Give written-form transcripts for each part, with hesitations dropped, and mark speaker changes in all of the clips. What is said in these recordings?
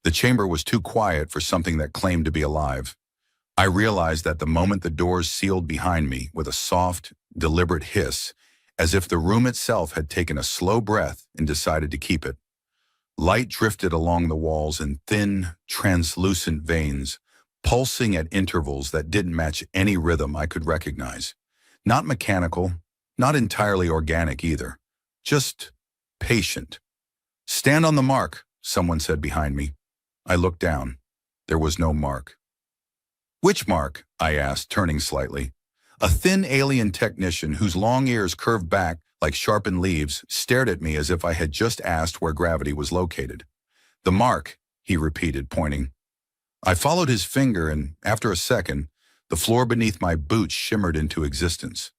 Speaker 1: The chamber was too quiet for something that claimed to be alive. I realized that the moment the doors sealed behind me with a soft, deliberate hiss, as if the room itself had taken a slow breath and decided to keep it. Light drifted along the walls in thin, translucent veins, pulsing at intervals that didn't match any rhythm I could recognize. Not mechanical, not entirely organic either. Just patient. "Stand on the mark," someone said behind me. I looked down. There was no mark. "Which mark?" I asked, turning slightly. A thin alien technician whose long ears curved back like sharpened leaves stared at me as if I had just asked where gravity was located. "The mark," he repeated, pointing. I followed his finger, and after a second, the floor beneath my boots shimmered into existence.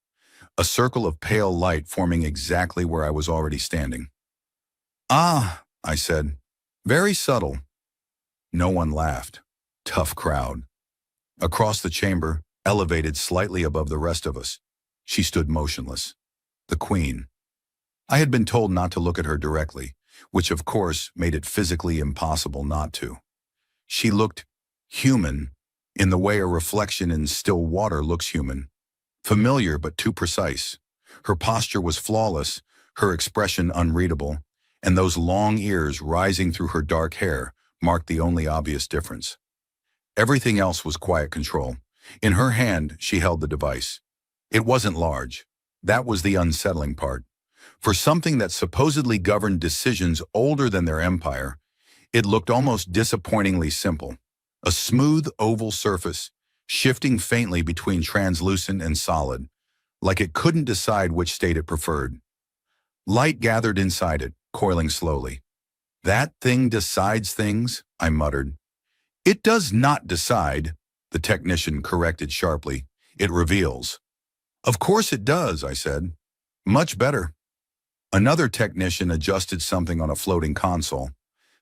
Speaker 1: A circle of pale light forming exactly where I was already standing. "Ah," I said. "Very subtle." No one laughed. Tough crowd. Across the chamber, elevated slightly above the rest of us, she stood motionless. The Queen. I had been told not to look at her directly, which of course made it physically impossible not to. She looked human, in the way a reflection in still water looks human. Familiar but too precise. Her posture was flawless, her expression unreadable, and those long ears rising through her dark hair marked the only obvious difference. Everything else was quiet control. In her hand, she held the device. It wasn't large. That was the unsettling part. For something that supposedly governed decisions older than their empire, it looked almost disappointingly simple. A smooth oval surface, shifting faintly between translucent and solid, like it couldn't decide which state it preferred. Light gathered inside it, coiling slowly. "That thing decides things," I muttered. "It does not decide," the technician corrected sharply. "It reveals." "Of course it does," I said. "Much better." Another technician adjusted something on a floating console.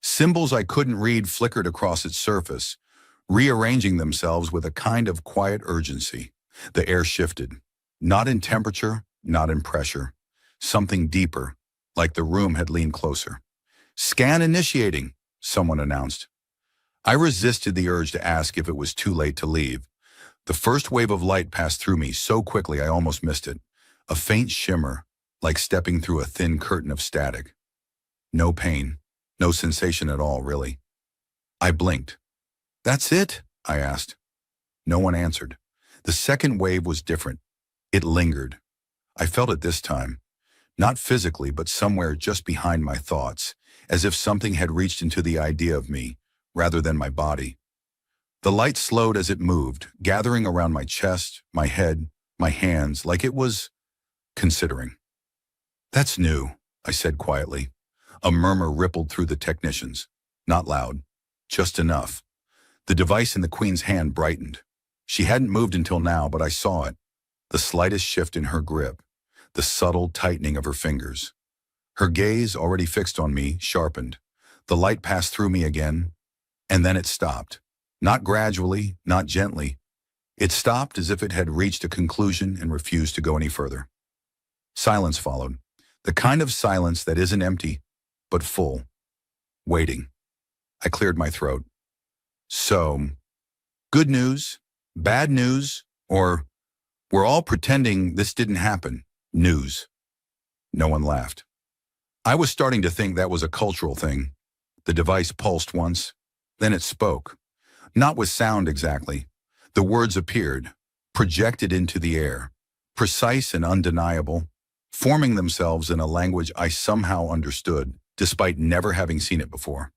Speaker 1: Symbols I couldn't read flickered across its surface, rearranging themselves with a kind of quiet urgency. The air shifted. Not in temperature, not in pressure. Something deeper, like the room had leaned closer. "Scan initiating," someone announced. I resisted the urge to ask if it was too late to leave. The first wave of light passed through me so quickly I almost missed it. A faint shimmer, like stepping through a thin curtain of static. No pain, no sensation at all, really. I blinked. "That's it?" I asked. No one answered. The second wave was different. It lingered. I felt it this time. Not physically, but somewhere just behind my thoughts, as if something had reached into the idea of me, rather than my body. The light slowed as it moved, gathering around my chest, my head, my hands, like it was considering. "That's new," I said quietly. A murmur rippled through the technicians. Not loud, just enough. The device in the Queen's hand brightened. She hadn't moved until now, but I saw it. The slightest shift in her grip, the subtle tightening of her fingers. Her gaze, already fixed on me, sharpened. The light passed through me again, and then it stopped. Not gradually, not gently. It stopped as if it had reached a conclusion and refused to go any further. Silence followed. The kind of silence that isn't empty, but full. Waiting. I cleared my throat. "So, good news, bad news, or we're all pretending this didn't happen news?" No one laughed. I was starting to think that was a cultural thing. The device pulsed once, then it spoke. Not with sound exactly. The words appeared, projected into the air, precise and undeniable, forming themselves in a language I somehow understood, despite never having seen it before.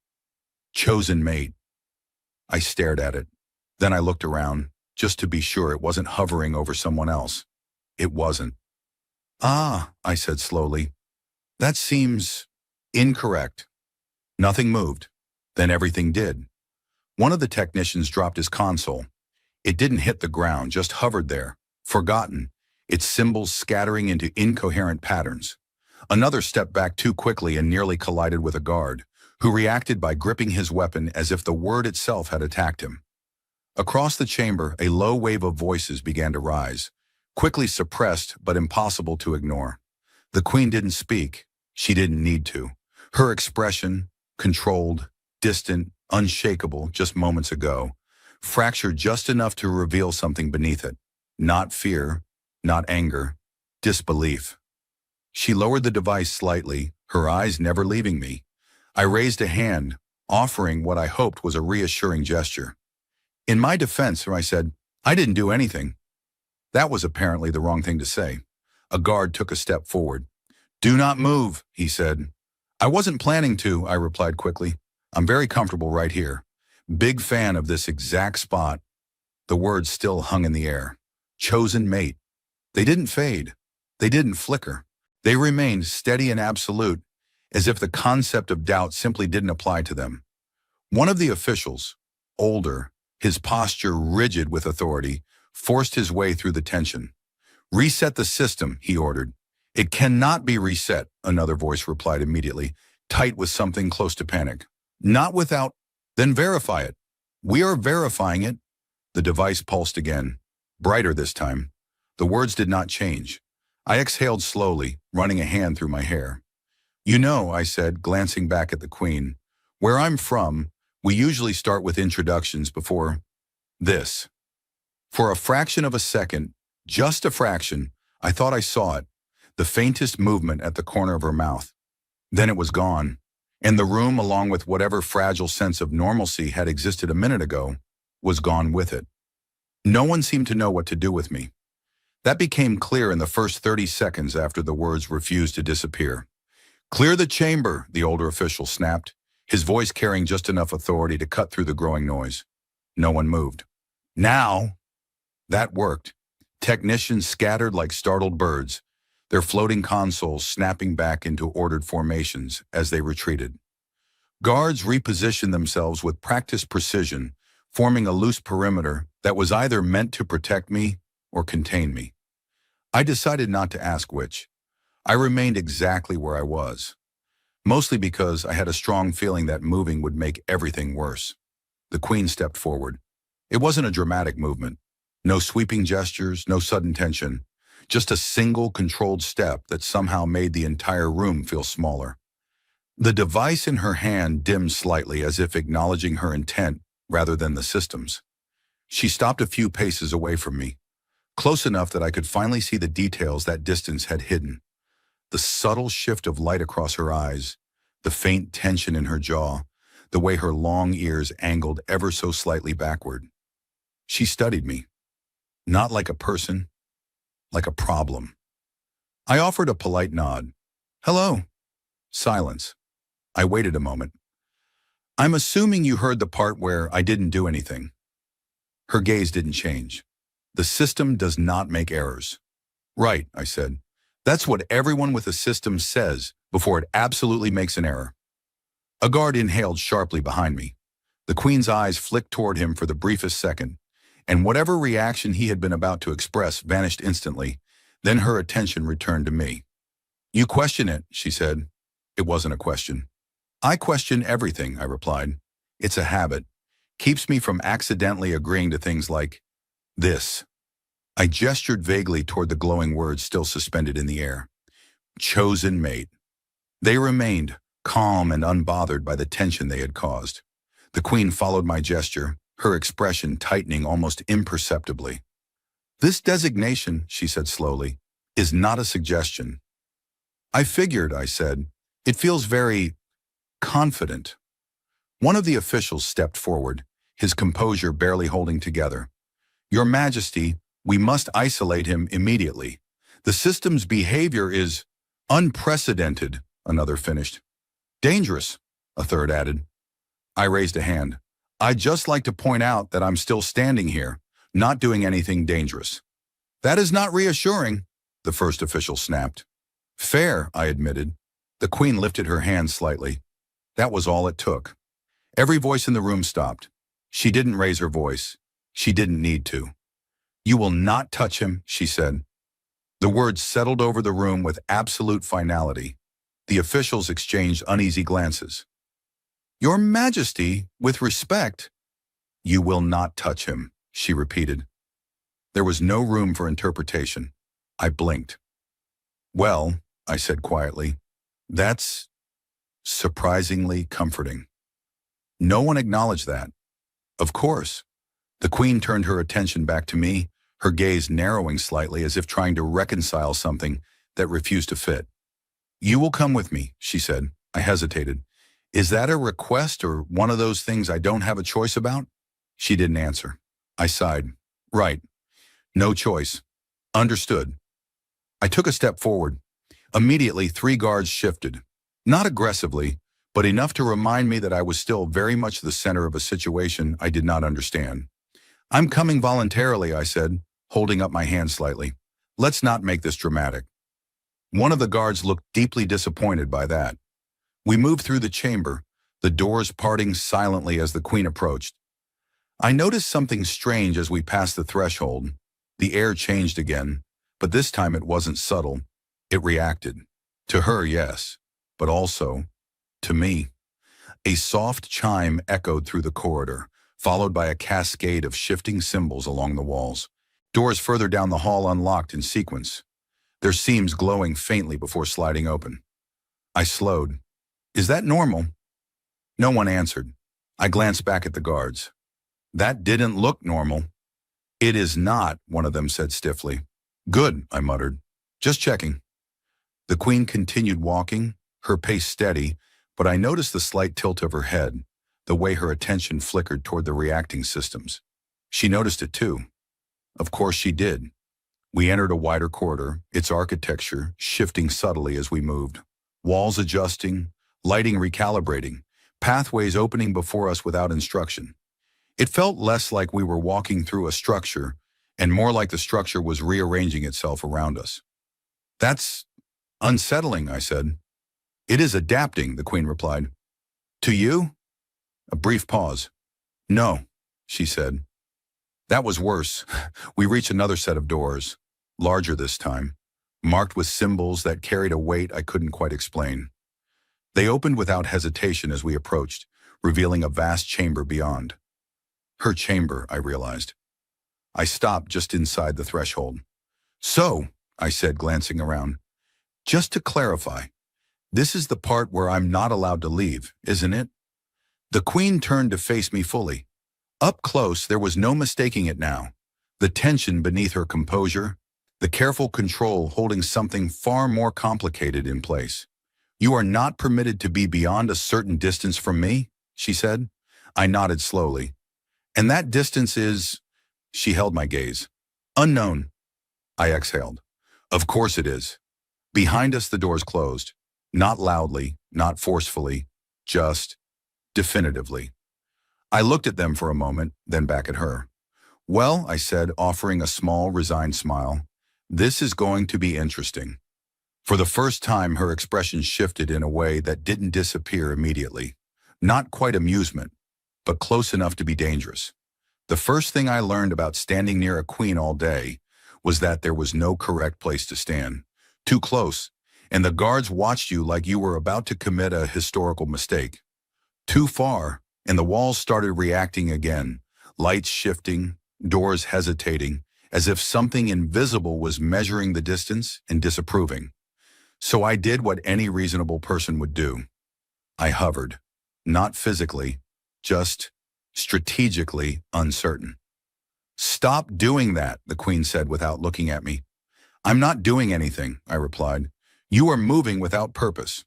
Speaker 1: "Chosen mate." I stared at it. Then I looked around, just to be sure it wasn't hovering over someone else. It wasn't. "Ah," I said slowly. "That seems incorrect." Nothing moved. Then everything did. One of the technicians dropped his console. It didn't hit the ground, just hovered there, forgotten, its symbols scattering into incoherent patterns. Another stepped back too quickly and nearly collided with a guard, who reacted by gripping his weapon as if the word itself had attacked him. Across the chamber, a low wave of voices began to rise, quickly suppressed but impossible to ignore. The Queen didn't speak. She didn't need to. Her expression, controlled, distant, unshakable just moments ago, fractured just enough to reveal something beneath it. Not fear, not anger, disbelief. She lowered the device slightly, her eyes never leaving me. I raised a hand, offering what I hoped was a reassuring gesture. In my defense, I said, "I didn't do anything." That was apparently the wrong thing to say. A guard took a step forward. "Do not move," he said. "I wasn't planning to," I replied quickly. "I'm very comfortable right here. Big fan of this exact spot." The words still hung in the air. Chosen mate. They didn't fade. They didn't flicker. They remained steady and absolute, as if the concept of doubt simply didn't apply to them. One of the officials, older, his posture rigid with authority, forced his way through the tension. "Reset the system," he ordered. "It cannot be reset," another voice replied immediately, tight with something close to panic. "Not without..." "Then verify it." "We are verifying it." The device pulsed again, brighter this time. The words did not change. I exhaled slowly, running a hand through my hair. "You know," I said, glancing back at the Queen, "where I'm from, we usually start with introductions before this." For a fraction of a second, just a fraction, I thought I saw it, the faintest movement at the corner of her mouth. Then it was gone, and the room, along with whatever fragile sense of normalcy had existed a minute ago, was gone with it. No one seemed to know what to do with me. That became clear in the first 30 seconds after the words refused to disappear. "Clear the chamber," the older official snapped, his voice carrying just enough authority to cut through the growing noise. No one moved. "Now!" That worked. Technicians scattered like startled birds, their floating consoles snapping back into ordered formations as they retreated. Guards repositioned themselves with practiced precision, forming a loose perimeter that was either meant to protect me or contain me. I decided not to ask which. I remained exactly where I was, mostly because I had a strong feeling that moving would make everything worse. The Queen stepped forward. It wasn't a dramatic movement. No sweeping gestures, no sudden tension, just a single controlled step that somehow made the entire room feel smaller. The device in her hand dimmed slightly as if acknowledging her intent rather than the system's. She stopped a few paces away from me, close enough that I could finally see the details that distance had hidden. The subtle shift of light across her eyes, the faint tension in her jaw, the way her long ears angled ever so slightly backward. She studied me, not like a person, like a problem. I offered a polite nod. "Hello." Silence. I waited a moment. "I'm assuming you heard the part where I didn't do anything." Her gaze didn't change. "The system does not make errors." "Right," I said. "That's what everyone with a system says before it absolutely makes an error." A guard inhaled sharply behind me. The Queen's eyes flicked toward him for the briefest second, and whatever reaction he had been about to express vanished instantly. Then her attention returned to me. "You question it," she said. It wasn't a question. "I question everything," I replied. "It's a habit. Keeps me from accidentally agreeing to things like this." I gestured vaguely toward the glowing words still suspended in the air. Chosen mate. They remained, calm and unbothered by the tension they had caused. The Queen followed my gesture, her expression tightening almost imperceptibly. "This designation," she said slowly, "is not a suggestion." "I figured," I said. "It feels very confident." One of the officials stepped forward, his composure barely holding together. "Your Majesty, we must isolate him immediately. The system's behavior is unprecedented," another finished. "Dangerous," a third added. I raised a hand. "I'd just like to point out that I'm still standing here, not doing anything dangerous." "That is not reassuring," the first official snapped. "Fair," I admitted. The Queen lifted her hand slightly. That was all it took. Every voice in the room stopped. She didn't raise her voice. She didn't need to. "You will not touch him," she said. The words settled over the room with absolute finality. The officials exchanged uneasy glances. "Your Majesty, with respect." "You will not touch him," she repeated. There was no room for interpretation. I blinked. "Well," I said quietly, "that's surprisingly comforting." No one acknowledged that. Of course. The Queen turned her attention back to me, her gaze narrowing slightly as if trying to reconcile something that refused to fit. You will come with me, she said. I hesitated. Is that a request or one of those things I don't have a choice about? She didn't answer. I sighed. Right. No choice. Understood. I took a step forward. Immediately, 3 guards shifted. Not aggressively, but enough to remind me that I was still very much the center of a situation I did not understand. I'm coming voluntarily, I said, holding up my hand slightly. Let's not make this dramatic. One of the guards looked deeply disappointed by that. We moved through the chamber, the doors parting silently as the Queen approached. I noticed something strange as we passed the threshold. The air changed again, but this time it wasn't subtle. It reacted. To her, yes, but also to me. A soft chime echoed through the corridor, followed by a cascade of shifting symbols along the walls. Doors further down the hall unlocked in sequence, their seams glowing faintly before sliding open. I slowed. Is that normal? No one answered. I glanced back at the guards. That didn't look normal. It is not, one of them said stiffly. Good, I muttered. Just checking. The Queen continued walking, her pace steady, but I noticed the slight tilt of her head, the way her attention flickered toward the reacting systems. She noticed it too. Of course she did. We entered a wider corridor, its architecture shifting subtly as we moved. Walls adjusting, lighting recalibrating, pathways opening before us without instruction. It felt less like we were walking through a structure and more like the structure was rearranging itself around us. That's unsettling, I said. It is adapting, the Queen replied. To you? A brief pause. No, she said. That was worse. We reached another set of doors, larger this time, marked with symbols that carried a weight I couldn't quite explain. They opened without hesitation as we approached, revealing a vast chamber beyond. Her chamber, I realized. I stopped just inside the threshold. So, I said, glancing around, just to clarify, this is the part where I'm not allowed to leave, isn't it? The Queen turned to face me fully. Up close, there was no mistaking it now. The tension beneath her composure, the careful control holding something far more complicated in place. You are not permitted to be beyond a certain distance from me, she said. I nodded slowly. And that distance is... She held my gaze. Unknown. I exhaled. Of course it is. Behind us the doors closed. Not loudly, not forcefully, just definitively. I looked at them for a moment, then back at her. Well, I said, offering a small, resigned smile, this is going to be interesting. For the first time, her expression shifted in a way that didn't disappear immediately. Not quite amusement, but close enough to be dangerous. The first thing I learned about standing near a queen all day was that there was no correct place to stand. Too close, and the guards watched you like you were about to commit a historical mistake. Too far, and the walls started reacting again, lights shifting, doors hesitating, as if something invisible was measuring the distance and disapproving. So I did what any reasonable person would do. I hovered, not physically, just strategically uncertain. Stop doing that, the Queen said without looking at me. I'm not doing anything, I replied. You are moving without purpose.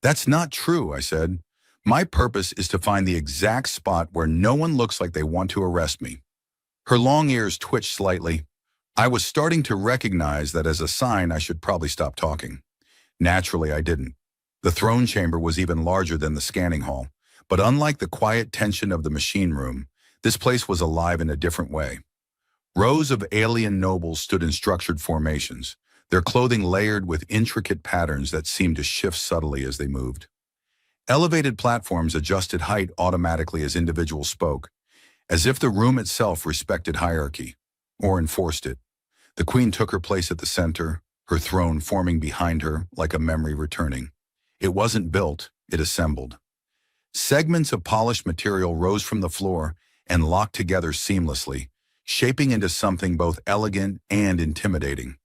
Speaker 1: That's not true, I said. My purpose is to find the exact spot where no one looks like they want to arrest me. Her long ears twitched slightly. I was starting to recognize that as a sign I should probably stop talking. Naturally, I didn't. The throne chamber was even larger than the scanning hall, but unlike the quiet tension of the machine room, this place was alive in a different way. Rows of alien nobles stood in structured formations, their clothing layered with intricate patterns that seemed to shift subtly as they moved. Elevated platforms adjusted height automatically as individuals spoke, as if the room itself respected hierarchy, or enforced it. The Queen took her place at the center, her throne forming behind her like a memory returning. It wasn't built, it assembled. Segments of polished material rose from the floor and locked together seamlessly, shaping into something both elegant and intimidating.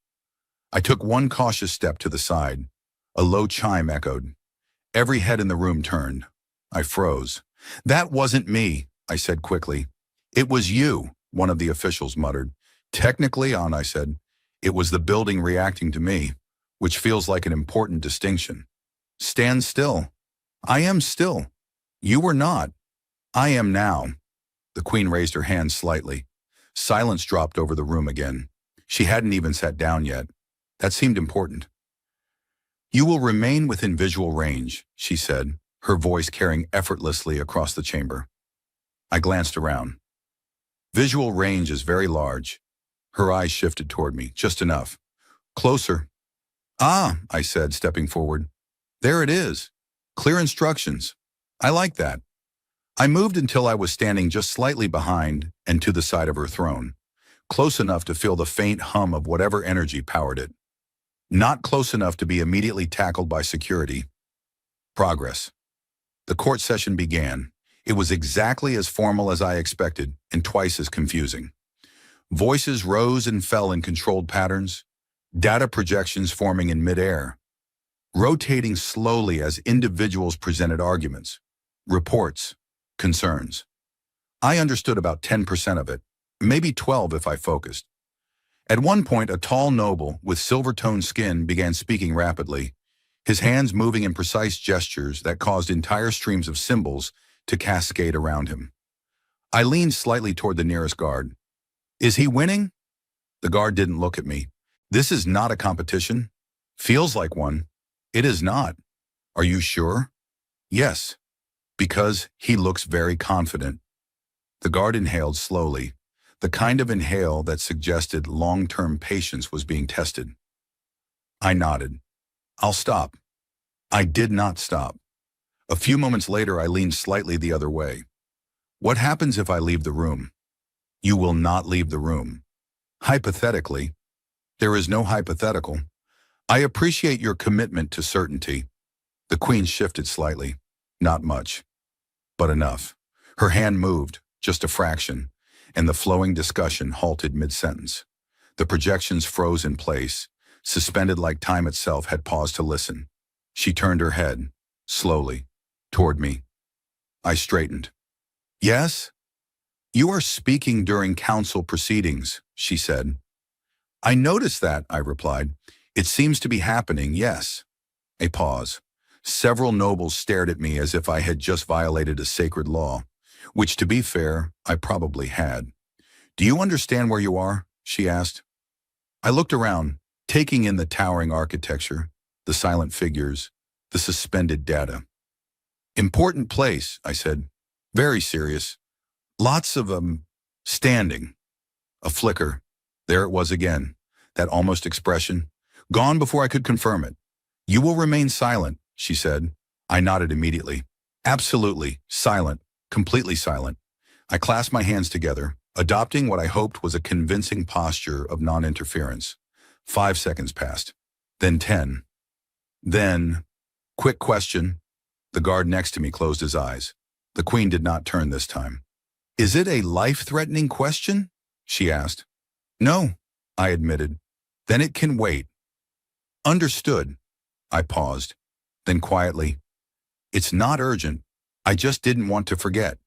Speaker 1: I took one cautious step to the side. A low chime echoed. Every head in the room turned. I froze. That wasn't me, I said quickly. It was you, one of the officials muttered. Technically, I said, it was the building reacting to me, which feels like an important distinction. Stand still. I am still. You were not. I am now. The Queen raised her hand slightly. Silence dropped over the room again. She hadn't even sat down yet. That seemed important. You will remain within visual range, she said, her voice carrying effortlessly across the chamber. I glanced around. Visual range is very large. Her eyes shifted toward me, just enough. Closer. Ah, I said, stepping forward. There it is. Clear instructions. I like that. I moved until I was standing just slightly behind and to the side of her throne, close enough to feel the faint hum of whatever energy powered it. Not close enough to be immediately tackled by security. Progress. The court session began. It was exactly as formal as I expected and twice as confusing. Voices rose and fell in controlled patterns, data projections forming in midair, rotating slowly as individuals presented arguments, reports, concerns. I understood about 10% of it, maybe 12 if I focused. At one point, a tall noble with silver-toned skin began speaking rapidly, his hands moving in precise gestures that caused entire streams of symbols to cascade around him. I leaned slightly toward the nearest guard. Is he winning? The guard didn't look at me. This is not a competition. Feels like one. It is not. Are you sure? Yes. Because he looks very confident. The guard inhaled slowly, the kind of inhale that suggested long-term patience was being tested. I nodded. I'll stop. I did not stop. A few moments later, I leaned slightly the other way. What happens if I leave the room? You will not leave the room. Hypothetically. There is no hypothetical. I appreciate your commitment to certainty. The Queen shifted slightly. Not much. But enough. Her hand moved, just a fraction, and the flowing discussion halted mid-sentence. The projections froze in place, suspended like time itself had paused to listen. She turned her head, slowly, toward me. I straightened. Yes? You are speaking during council proceedings, she said. I noticed that, I replied. It seems to be happening, yes. A pause. Several nobles stared at me as if I had just violated a sacred law, which, to be fair, I probably had. Do you understand where you are? She asked. I looked around, taking in the towering architecture, the silent figures, the suspended data. Important place, I said. Very serious. Lots of, standing. A flicker. There it was again, that almost expression. Gone before I could confirm it. You will remain silent, she said. I nodded immediately. Absolutely, silent, completely silent. I clasped my hands together, adopting what I hoped was a convincing posture of non-interference. 5 seconds passed. Then 10. Then, quick question. The guard next to me closed his eyes. The Queen did not turn this time. Is it a life-threatening question? She asked. No, I admitted. Then it can wait. Understood. I paused. Then quietly, it's not urgent. I just didn't want to forget.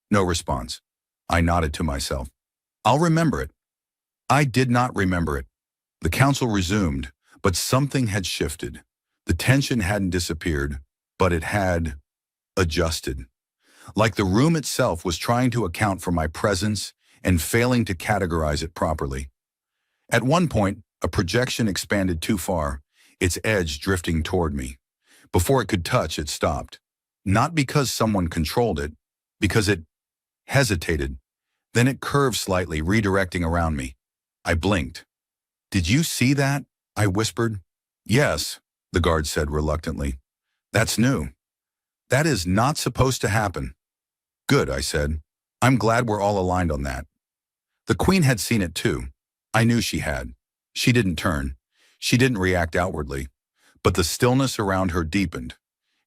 Speaker 1: No response. I nodded to myself. I'll remember it. I did not remember it. The council resumed, but something had shifted. The tension hadn't disappeared, but it had adjusted. Like the room itself was trying to account for my presence and failing to categorize it properly. At one point, a projection expanded too far, its edge drifting toward me. Before it could touch, it stopped. Not because someone controlled it, because it hesitated. Then it curved slightly, redirecting around me. I blinked. Did you see that? I whispered. Yes, the guard said reluctantly. That's new. That is not supposed to happen. Good, I said. I'm glad we're all aligned on that. The Queen had seen it too. I knew she had. She didn't turn. She didn't react outwardly. But the stillness around her deepened.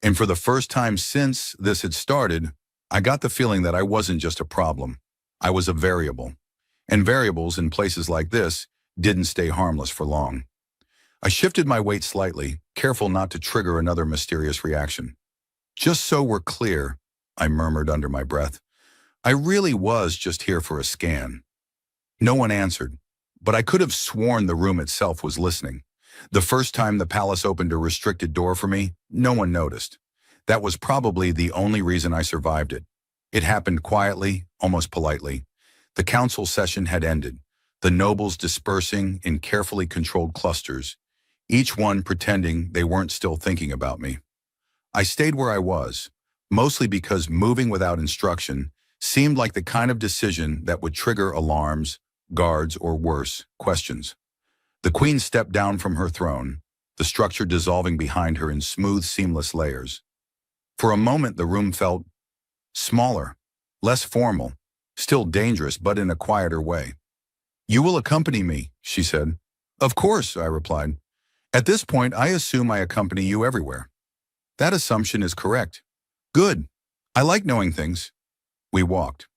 Speaker 1: And for the first time since this had started, I got the feeling that I wasn't just a problem. I was a variable. And variables in places like this didn't stay harmless for long. I shifted my weight slightly, careful not to trigger another mysterious reaction. Just so we're clear, I murmured under my breath, I really was just here for a scan. No one answered, but I could have sworn the room itself was listening. The first time the palace opened a restricted door for me, no one noticed. That was probably the only reason I survived it. It happened quietly, almost politely. The council session had ended, the nobles dispersing in carefully controlled clusters, each one pretending they weren't still thinking about me. I stayed where I was, mostly because moving without instruction seemed like the kind of decision that would trigger alarms, guards, or worse, questions. The queen stepped down from her throne, the structure dissolving behind her in smooth, seamless layers. For a moment, the room felt smaller, less formal, still dangerous, but in a quieter way. "You will accompany me," she said. "Of course," I replied. "At this point, I assume I accompany you everywhere." "That assumption is correct." "Good. I like knowing things." We walked.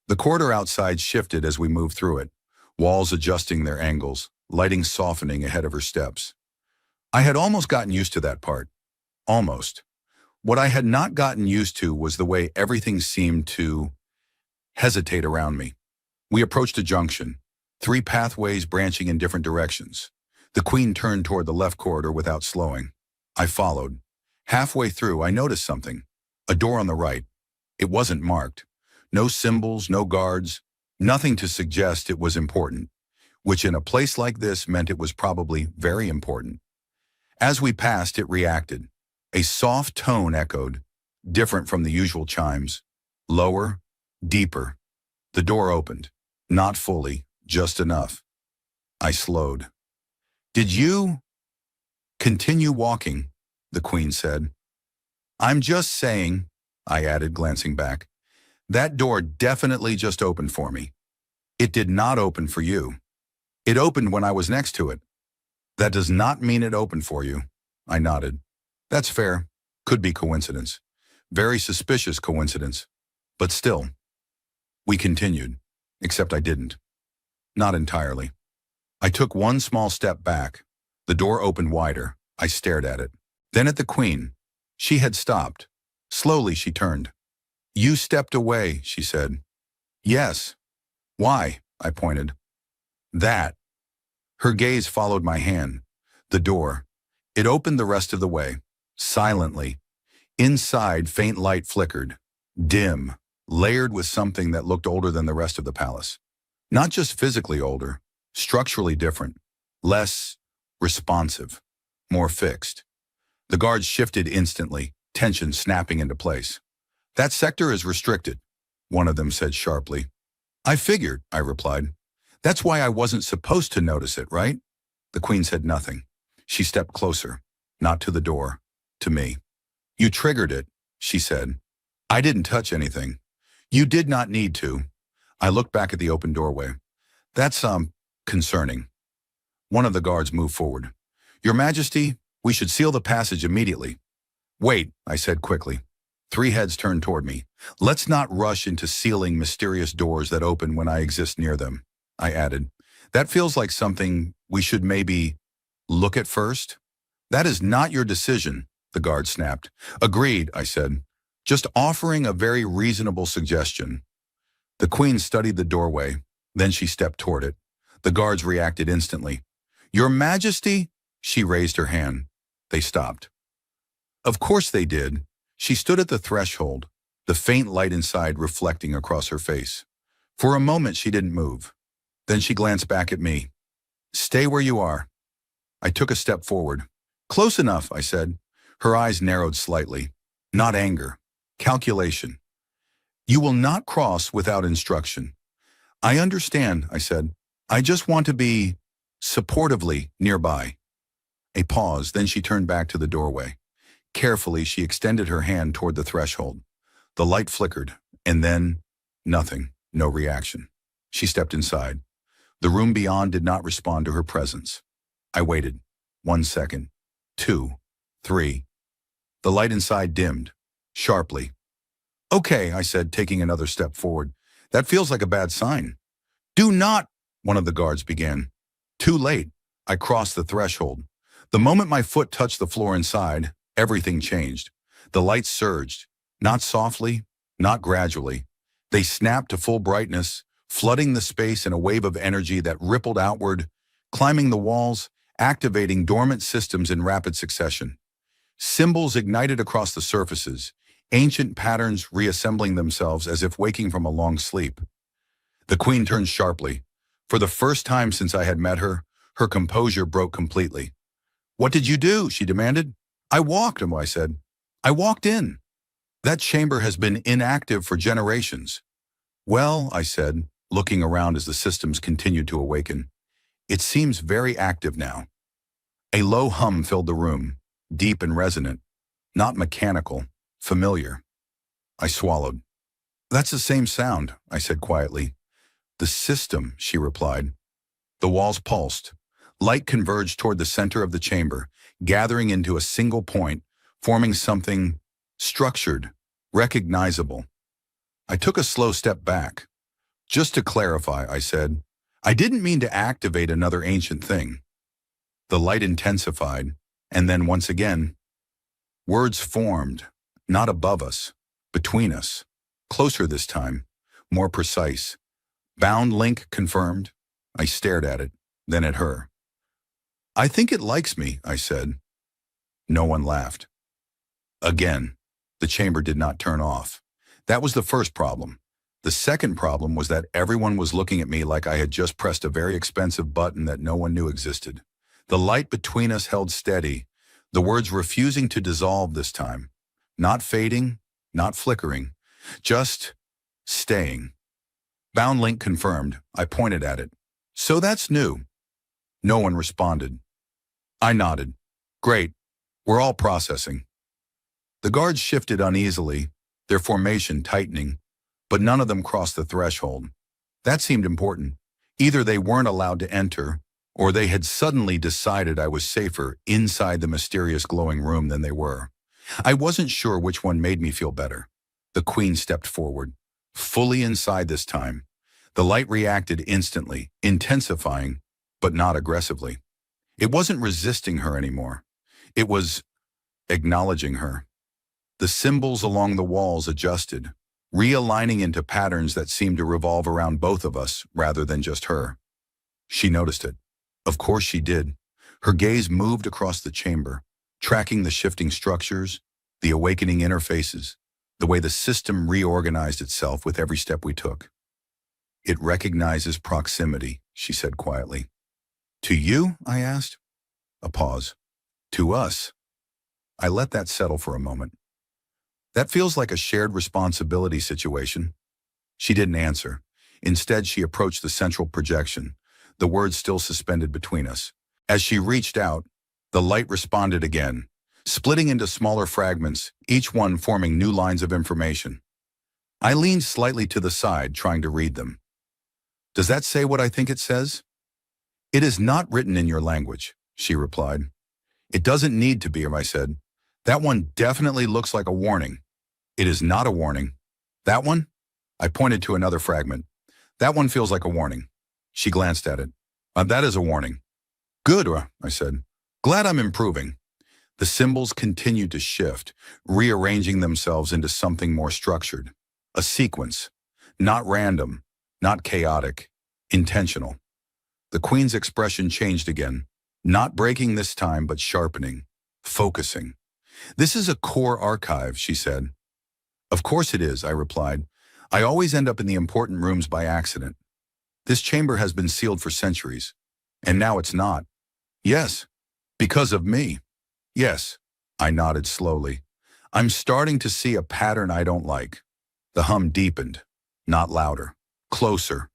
Speaker 1: The corridor outside shifted as we moved through it, walls adjusting their angles, lighting softening ahead of her steps. I had almost gotten used to that part. Almost. What I had not gotten used to was the way everything seemed to hesitate around me. We approached a junction, three pathways branching in different directions. The queen turned toward the left corridor without slowing. I followed. Halfway through, I noticed something. A door on the right. It wasn't marked. No symbols, no guards, nothing to suggest it was important, which in a place like this meant it was probably very important. As we passed, it reacted. A soft tone echoed, different from the usual chimes. Lower, deeper. The door opened. Not fully, just enough. I slowed. "Did you—" "Continue walking," the queen said. "I'm just saying," I added, glancing back. "That door definitely just opened for me. It did not open for you. It opened when I was next to it." "That does not mean it opened for you." I nodded. "That's fair. Could be coincidence. Very suspicious coincidence. But still." We continued, except I didn't. Not entirely. I took one small step back. The door opened wider. I stared at it. Then at the queen. She had stopped. Slowly she turned. "You stepped away," she said. "Yes." "Why?" I pointed. "That." Her gaze followed my hand. The door. It opened the rest of the way. Silently. Inside, faint light flickered. Dim. Layered with something that looked older than the rest of the palace. Not just physically older. Structurally different. Less responsive. More fixed. The guards shifted instantly, tension snapping into place. "That sector is restricted," one of them said sharply. "I figured," I replied. "That's why I wasn't supposed to notice it, right?" The queen said nothing. She stepped closer, not to the door, to me. "You triggered it," she said. "I didn't touch anything." "You did not need to." I looked back at the open doorway. "That's, concerning." One of the guards moved forward. "Your Majesty, we should seal the passage immediately." "Wait," I said quickly. Three heads turned toward me. "Let's not rush into sealing mysterious doors that open when I exist near them," I added. "That feels like something we should maybe look at first." "That is not your decision," the guard snapped. "Agreed," I said. "Just offering a very reasonable suggestion." The queen studied the doorway. Then she stepped toward it. The guards reacted instantly. "Your Majesty?" She raised her hand. They stopped. Of course they did. She stood at the threshold, the faint light inside reflecting across her face. For a moment she didn't move. Then she glanced back at me. "Stay where you are." I took a step forward. "Close enough," I said. Her eyes narrowed slightly. Not anger. Calculation. "You will not cross without instruction." "I understand," I said. "I just want to be supportively nearby." A pause, then she turned back to the doorway. Carefully, she extended her hand toward the threshold. The light flickered, and then nothing, no reaction. She stepped inside. The room beyond did not respond to her presence. I waited. 1 second. 2. 3. The light inside dimmed, sharply. "Okay," I said, taking another step forward. "That feels like a bad sign." "Do not," one of the guards began. Too late. I crossed the threshold. The moment my foot touched the floor inside, everything changed. The lights surged, not softly, not gradually. They snapped to full brightness, flooding the space in a wave of energy that rippled outward, climbing the walls, activating dormant systems in rapid succession. Symbols ignited across the surfaces, ancient patterns reassembling themselves as if waking from a long sleep. The queen turned sharply. For the first time since I had met her, her composure broke completely. "What did you do?" she demanded. "I walked," I said. "I walked in. That chamber has been inactive for generations." "Well," I said, looking around as the systems continued to awaken, "it seems very active now." A low hum filled the room, deep and resonant, not mechanical, familiar. I swallowed. "That's the same sound," I said quietly. "The system," she replied. The walls pulsed. Light converged toward the center of the chamber, gathering into a single point, forming something structured, recognizable. I took a slow step back. "Just to clarify," I said, "I didn't mean to activate another ancient thing." The light intensified, and then once again, words formed, not above us, between us, closer this time, more precise. "Bound link confirmed." I stared at it, then at her. "I think it likes me," I said. No one laughed. Again, the chamber did not turn off. That was the first problem. The second problem was that everyone was looking at me like I had just pressed a very expensive button that no one knew existed. The light between us held steady, the words refusing to dissolve this time. Not fading, not flickering, just staying. "Bound link confirmed," I pointed at it. "So that's new." No one responded. I nodded. "Great. We're all processing." The guards shifted uneasily, their formation tightening, but none of them crossed the threshold. That seemed important. Either they weren't allowed to enter, or they had suddenly decided I was safer inside the mysterious glowing room than they were. I wasn't sure which one made me feel better. The queen stepped forward, fully inside this time. The light reacted instantly, intensifying, but not aggressively. It wasn't resisting her anymore. It was acknowledging her. The symbols along the walls adjusted, realigning into patterns that seemed to revolve around both of us rather than just her. She noticed it. Of course she did. Her gaze moved across the chamber, tracking the shifting structures, the awakening interfaces, the way the system reorganized itself with every step we took. "It recognizes proximity," she said quietly. "To you?" I asked. A pause. "To us." I let that settle for a moment. "That feels like a shared responsibility situation." She didn't answer. Instead, she approached the central projection, the words still suspended between us. As she reached out, the light responded again, splitting into smaller fragments, each one forming new lines of information. I leaned slightly to the side, trying to read them. "Does that say what I think it says?" "It is not written in your language," she replied. "It doesn't need to be," I said. "That one definitely looks like a warning." "It is not a warning." "That one?" I pointed to another fragment. "That one feels like a warning." She glanced at it. That is a warning." "Good," I said. "Glad I'm improving." The symbols continued to shift, rearranging themselves into something more structured. A sequence. Not random, not chaotic, intentional. The queen's expression changed again, not breaking this time but sharpening, focusing. "This is a core archive," she said. "Of course it is," I replied. "I always end up in the important rooms by accident. This chamber has been sealed for centuries, and now it's not." "Yes, because of me." "Yes," I nodded slowly. "I'm starting to see a pattern I don't like." The hum deepened, not louder, closer.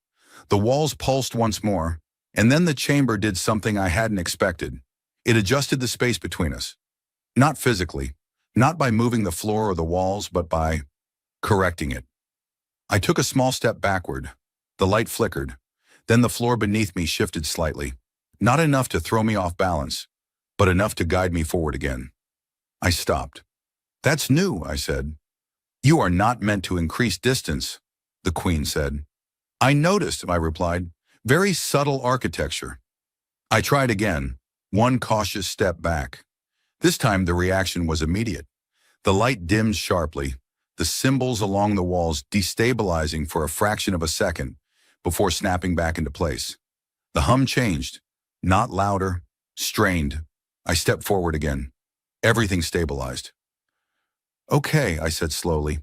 Speaker 1: The walls pulsed once more, and then the chamber did something I hadn't expected. It adjusted the space between us. Not physically, not by moving the floor or the walls, but by correcting it. I took a small step backward. The light flickered. Then the floor beneath me shifted slightly. Not enough to throw me off balance, but enough to guide me forward again. I stopped. "That's new," I said. "You are not meant to increase distance," the queen said. "I noticed," I replied. "Very subtle architecture." I tried again, one cautious step back. This time the reaction was immediate. The light dimmed sharply, the symbols along the walls destabilizing for a fraction of a second before snapping back into place. The hum changed, not louder, strained. I stepped forward again. Everything stabilized. Okay, I said slowly.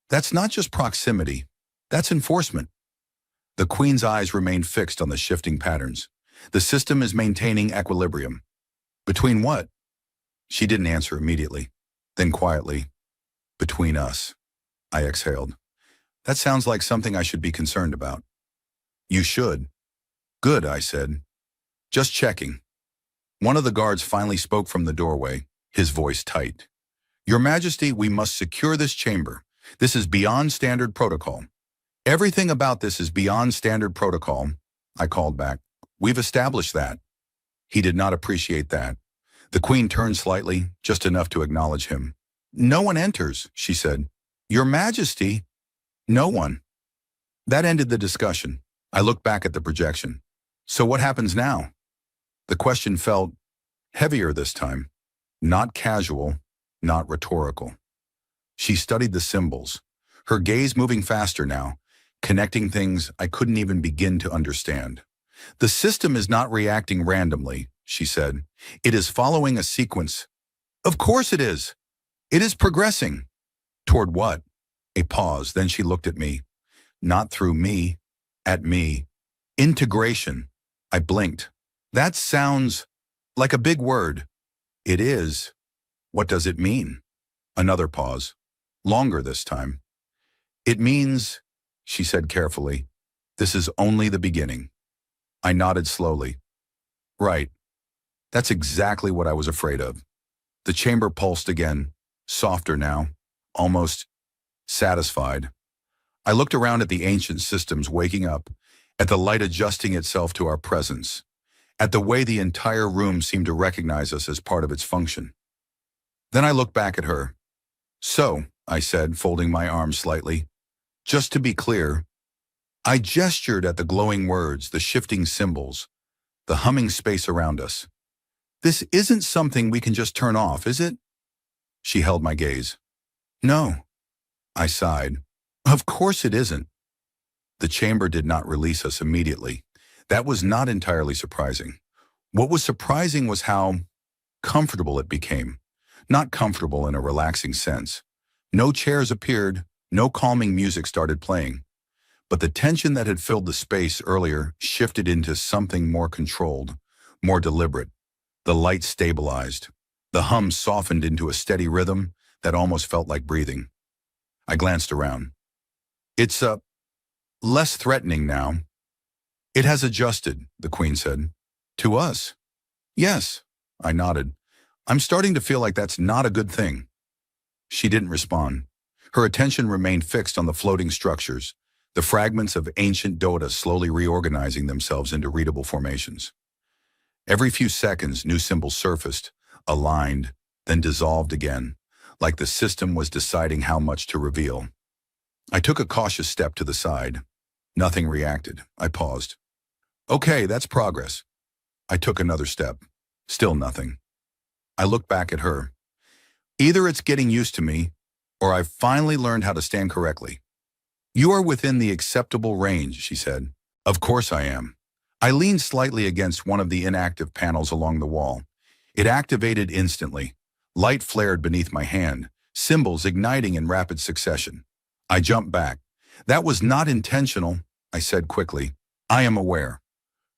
Speaker 1: That's not just proximity. That's enforcement. The Queen's eyes remained fixed on the shifting patterns. The system is maintaining equilibrium. Between what? She didn't answer immediately. Then quietly, between us. I exhaled. That sounds like something I should be concerned about. You should. Good, I said. Just checking. One of the guards finally spoke from the doorway, his voice tight. Your Majesty, we must secure this chamber. This is beyond standard protocol. Everything about this is beyond standard protocol, I called back. We've established that. He did not appreciate that. The Queen turned slightly, just enough to acknowledge him. No one enters, she said. Your Majesty, no one. That ended the discussion. I looked back at the projection. So what happens now? The question felt heavier this time. Not casual, not rhetorical. She studied the symbols, her gaze moving faster now, connecting things I couldn't even begin to understand. The system is not reacting randomly, she said. It is following a sequence. Of course it is. It is progressing. Toward what? A pause, then she looked at me. Not through me, at me. Integration. I blinked. That sounds like a big word. It is. What does it mean? Another pause. Longer this time. It means, she said carefully, this is only the beginning. I nodded slowly. Right. That's exactly what I was afraid of. The chamber pulsed again, softer now, almost satisfied. I looked around at the ancient systems waking up, at the light adjusting itself to our presence, at the way the entire room seemed to recognize us as part of its function. Then I looked back at her. So, I said, folding my arms slightly, just to be clear, I gestured at the glowing words, the shifting symbols, the humming space around us. This isn't something we can just turn off, is it? She held my gaze. No. I sighed. Of course it isn't. The chamber did not release us immediately. That was not entirely surprising. What was surprising was how comfortable it became. Not comfortable in a relaxing sense. No chairs appeared, no calming music started playing. But the tension that had filled the space earlier shifted into something more controlled, more deliberate. The light stabilized. The hum softened into a steady rhythm that almost felt like breathing. I glanced around. It's less threatening now. It has adjusted, the Queen said. To us? Yes, I nodded. I'm starting to feel like that's not a good thing. She didn't respond. Her attention remained fixed on the floating structures, the fragments of ancient Dota slowly reorganizing themselves into readable formations. Every few seconds, new symbols surfaced, aligned, then dissolved again, like the system was deciding how much to reveal. I took a cautious step to the side. Nothing reacted. I paused. Okay, that's progress. I took another step. Still nothing. I looked back at her. Either it's getting used to me, or I've finally learned how to stand correctly. You are within the acceptable range, she said. Of course I am. I leaned slightly against one of the inactive panels along the wall. It activated instantly. Light flared beneath my hand, symbols igniting in rapid succession. I jumped back. That was not intentional, I said quickly. I am aware.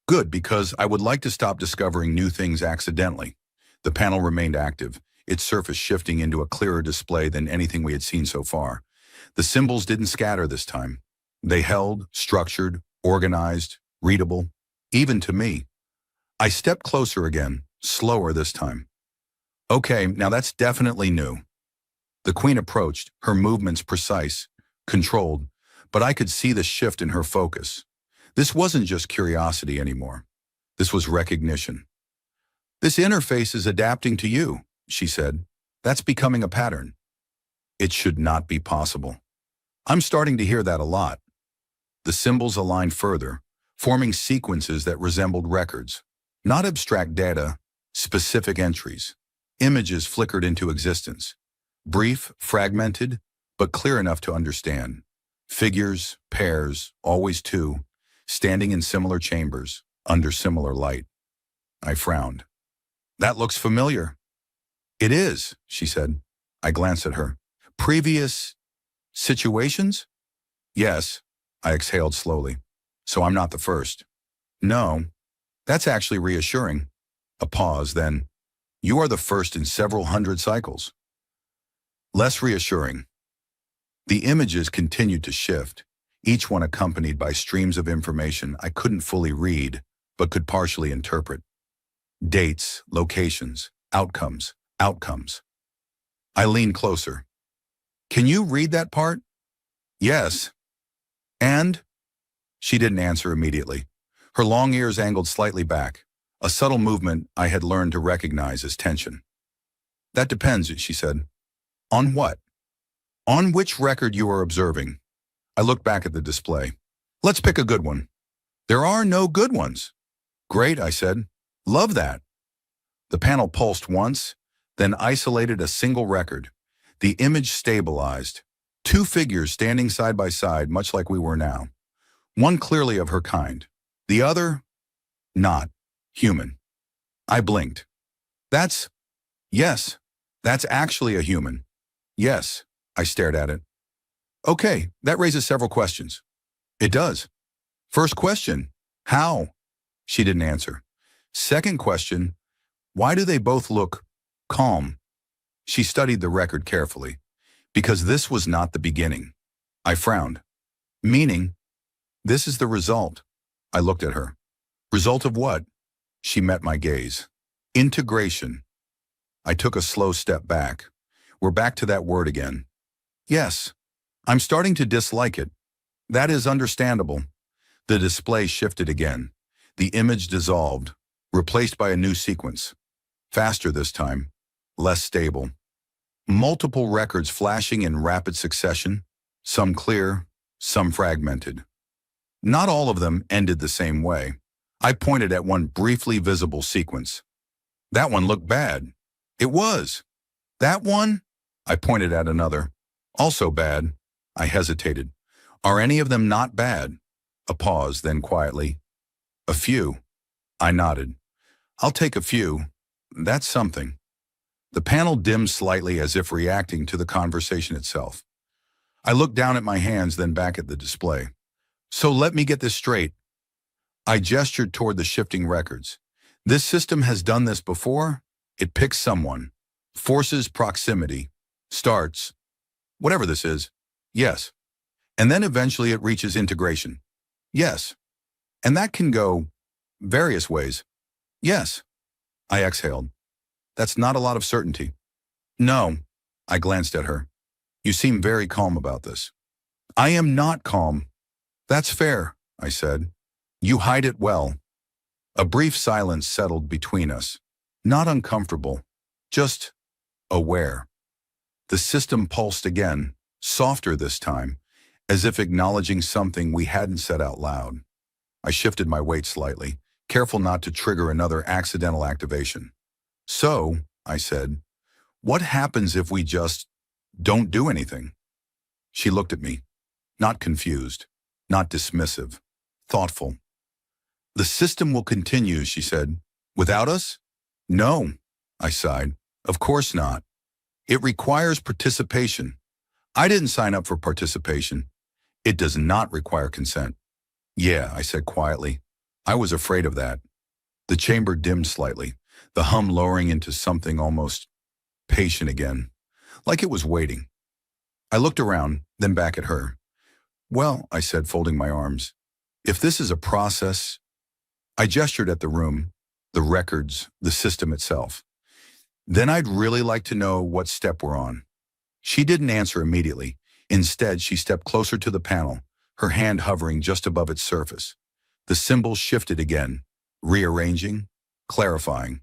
Speaker 1: Good, because I would like to stop discovering new things accidentally. The panel remained active, its surface shifting into a clearer display than anything we had seen so far. The symbols didn't scatter this time. They held, structured, organized, readable, even to me. I stepped closer again, slower this time. Okay, now that's definitely new. The Queen approached, her movements precise, controlled, but I could see the shift in her focus. This wasn't just curiosity anymore. This was recognition. This interface is adapting to you, she said. That's becoming a pattern. It should not be possible. I'm starting to hear that a lot. The symbols aligned further, forming sequences that resembled records. Not abstract data, specific entries. Images flickered into existence. Brief, fragmented, but clear enough to understand. Figures, pairs, always two, standing in similar chambers, under similar light. I frowned. That looks familiar. It is, she said. I glanced at her. Previous situations? Yes, I exhaled slowly. So I'm not the first. No, that's actually reassuring. A pause, then. You are the first in several hundred cycles. Less reassuring. The images continued to shift, each one accompanied by streams of information I couldn't fully read, but could partially interpret. Dates, locations, outcomes. I leaned closer. Can you read that part? Yes. And? She didn't answer immediately. Her long ears angled slightly back, a subtle movement I had learned to recognize as tension. That depends, she said. On what? On which record you are observing. I looked back at the display. Let's pick a good one. There are no good ones. Great, I said. Love that. The panel pulsed once, then isolated a single record. The image stabilized. Two figures standing side by side, much like we were now. One clearly of her kind. The other, not human. I blinked. Yes, that's actually a human. Yes, I stared at it. Okay, that raises several questions. It does. First question, how? She didn't answer. Second question, why do they both look calm? She studied the record carefully. Because this was not the beginning. I frowned. Meaning, this is the result. I looked at her. Result of what? She met my gaze. Integration. I took a slow step back. We're back to that word again. Yes, I'm starting to dislike it. That is understandable. The display shifted again. The image dissolved, replaced by a new sequence. Faster this time, less stable. Multiple records flashing in rapid succession, some clear, some fragmented. Not all of them ended the same way. I pointed at one briefly visible sequence. That one looked bad. It was. That one? I pointed at another. Also bad. I hesitated. Are any of them not bad? A pause, then quietly. A few. I nodded. I'll take a few. That's something. The panel dimmed slightly as if reacting to the conversation itself. I looked down at my hands, then back at the display. So let me get this straight. I gestured toward the shifting records. This system has done this before. It picks someone, forces proximity, starts, whatever this is, yes. And then eventually it reaches integration, yes. And that can go various ways, yes. I exhaled. That's not a lot of certainty. No, I glanced at her. You seem very calm about this. I am not calm. That's fair, I said. You hide it well. A brief silence settled between us. Not uncomfortable, just aware. The system pulsed again, softer this time, as if acknowledging something we hadn't said out loud. I shifted my weight slightly, careful not to trigger another accidental activation. So, I said, what happens if we just don't do anything? She looked at me, not confused, not dismissive, thoughtful. The system will continue, she said. Without us? No, I sighed. Of course not. It requires participation. I didn't sign up for participation. It does not require consent. Yeah, I said quietly. I was afraid of that. The chamber dimmed slightly, the hum lowering into something almost patient again, like it was waiting. I looked around, then back at her. Well, I said, folding my arms, if this is a process, I gestured at the room, the records, the system itself. Then I'd really like to know what step we're on. She didn't answer immediately. Instead, she stepped closer to the panel, her hand hovering just above its surface. The symbols shifted again, rearranging, clarifying.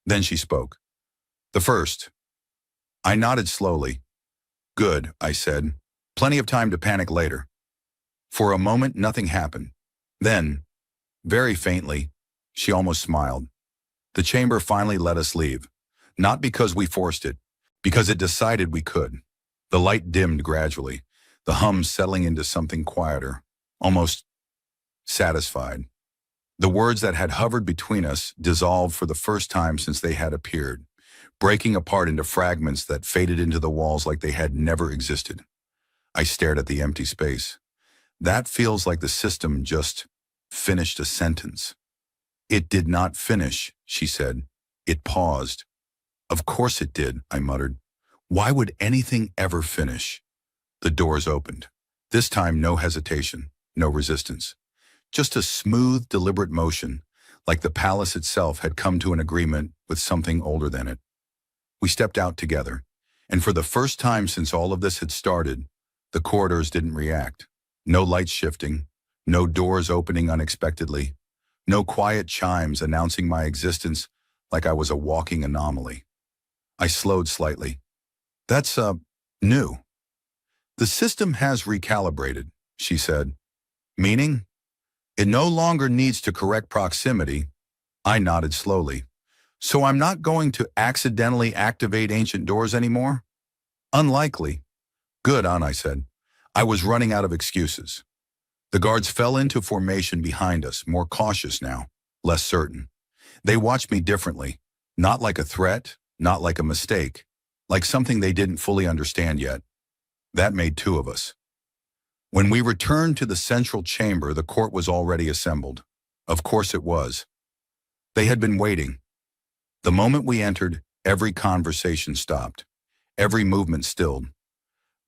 Speaker 1: Then she spoke. The first. I nodded slowly. Good, I said. Plenty of time to panic later. For a moment, nothing happened. Then, very faintly, she almost smiled. The chamber finally let us leave. Not because we forced it, Because it decided we could. The light dimmed gradually, the hum settling into something quieter, almost satisfied. The words that had hovered between us dissolved for the first time since they had appeared, breaking apart into fragments that faded into the walls like they had never existed. I stared at the empty space. That feels like the system just finished a sentence. It did not finish, she said. It paused. Of course it did, I muttered. Why would anything ever finish? The doors opened. This time no hesitation, no resistance. Just a smooth, deliberate motion, like the palace itself had come to an agreement with something older than it. We stepped out together, and for the first time since all of this had started, the corridors didn't react. No lights shifting, no doors opening unexpectedly, no quiet chimes announcing my existence like I was a walking anomaly. I slowed slightly. That's, new. The system has recalibrated, she said. Meaning? It no longer needs to correct proximity. I nodded slowly. So I'm not going to accidentally activate ancient doors anymore? Unlikely. Good on, I said. I was running out of excuses. The guards fell into formation behind us, more cautious now, less certain. They watched me differently, not like a threat, not like a mistake, like something they didn't fully understand yet. That made two of us. When we returned to the central chamber, the court was already assembled. Of course it was. They had been waiting. The moment we entered, every conversation stopped. Every movement stilled.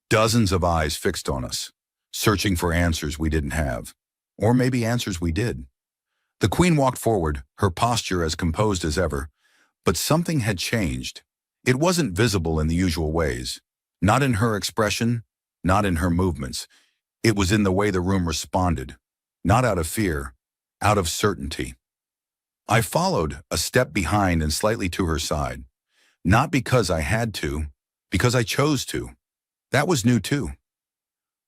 Speaker 1: Dozens of eyes fixed on us, searching for answers we didn't have. Or maybe answers we did. The queen walked forward, her posture as composed as ever. But something had changed. It wasn't visible in the usual ways. Not in her expression, not in her movements. It was in the way the room responded. Not out of fear, out of certainty. I followed, a step behind and slightly to her side. Not because I had to, because I chose to. That was new too.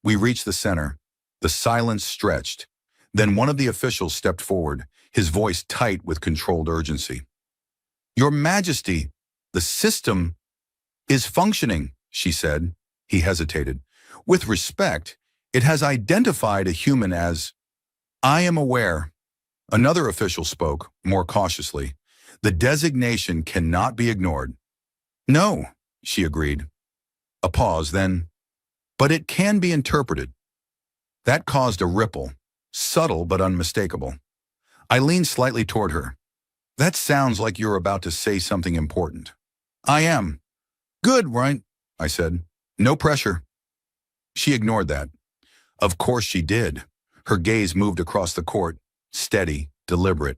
Speaker 1: We reached the center. The silence stretched. Then one of the officials stepped forward, his voice tight with controlled urgency. Your Majesty, the system is functioning, she said. He hesitated. With respect, it has identified a human as, I am aware. Another official spoke, more cautiously. The designation cannot be ignored. No, she agreed. A pause, then, but it can be interpreted. That caused a ripple, subtle but unmistakable. I leaned slightly toward her. That sounds like you're about to say something important. I am. Good, right? I said. No pressure. She ignored that. Of course she did. Her gaze moved across the court, steady, deliberate.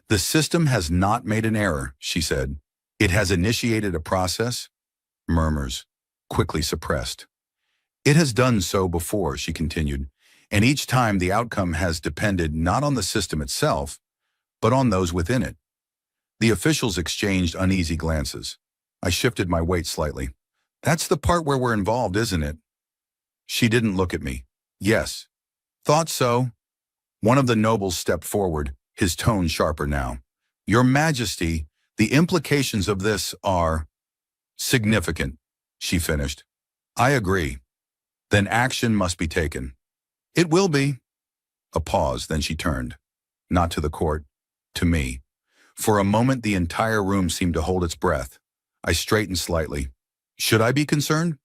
Speaker 1: The system has not made an error, she said. It has initiated a process. Murmurs, quickly suppressed. It has done so before, she continued, and each time the outcome has depended not on the system itself, but on those within it. The officials exchanged uneasy glances. I shifted my weight slightly. That's the part where we're involved, isn't it? She didn't look at me. Yes. Thought so. One of the nobles stepped forward, his tone sharper now. Your Majesty, the implications of this are significant, she finished. I agree. Then action must be taken. It will be. A pause, then she turned. Not to the court, to me. For a moment, the entire room seemed to hold its breath. I straightened slightly. Should I be concerned?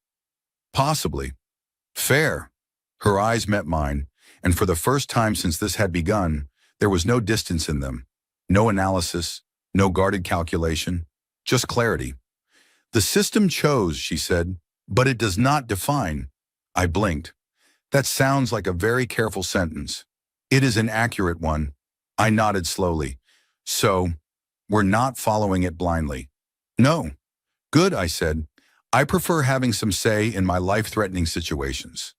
Speaker 1: Possibly. Fair. Her eyes met mine, and for the first time since this had begun, there was no distance in them. No analysis, no guarded calculation, just clarity. The system chose, she said, but it does not define. I blinked. That sounds like a very careful sentence. It is an accurate one. I nodded slowly. So, we're not following it blindly. No. Good, I said. I prefer having some say in my life-threatening situations.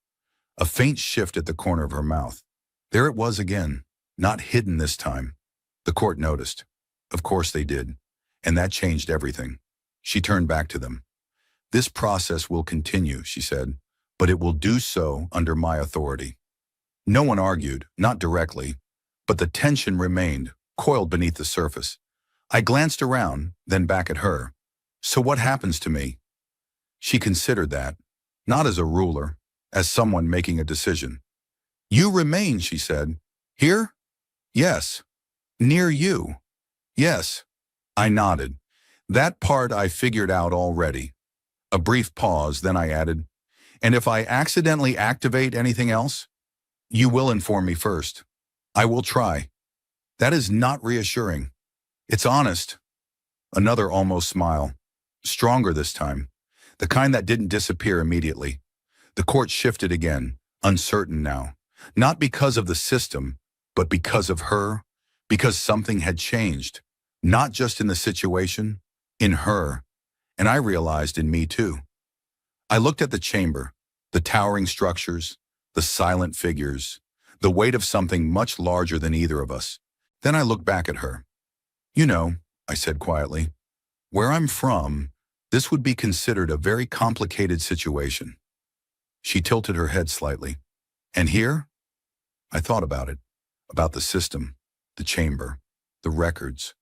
Speaker 1: A faint shift at the corner of her mouth. There it was again, not hidden this time. The court noticed. Of course they did. And that changed everything. She turned back to them. This process will continue, she said, but it will do so under my authority. No one argued, not directly, but the tension remained, coiled beneath the surface. I glanced around, then back at her. So what happens to me? She considered that, not as a ruler, as someone making a decision. You remain, she said. Here? Yes. Near you? Yes. I nodded. That part I figured out already. A brief pause, then I added, and if I accidentally activate anything else, you will inform me first. I will try. That is not reassuring. It's honest. Another almost smile. Stronger this time. The kind that didn't disappear immediately. The court shifted again, uncertain now. Not because of the system, but because of her. Because something had changed. Not just in the situation, in her. And I realized in me too. I looked at the chamber, the towering structures, the silent figures, the weight of something much larger than either of us. Then I looked back at her. You know, I said quietly, where I'm from, this would be considered a very complicated situation. She tilted her head slightly. And here? I thought about the system, the chamber, the records,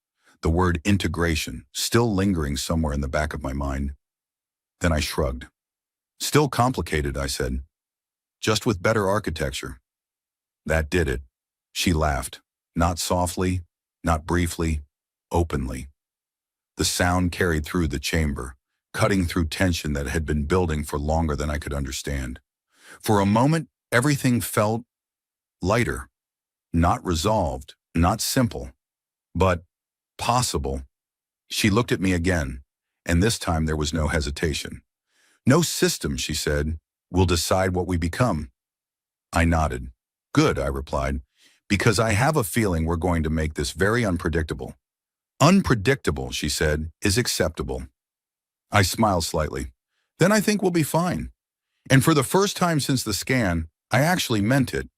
Speaker 1: the word integration still lingering somewhere in the back of my mind. Then I shrugged. Still complicated, I said. Just with better architecture. That did it. She laughed, not softly, not briefly, openly. The sound carried through the chamber, cutting through tension that had been building for longer than I could understand. For a moment, everything felt lighter, not resolved, not simple, but possible. She looked at me again, and this time there was no hesitation. No system, she said, will decide what we become. I nodded. Good, I replied, because I have a feeling we're going to make this very unpredictable. Unpredictable, she said, is acceptable. I smiled slightly. Then I think we'll be fine. And for the first time since the scan, I actually meant it.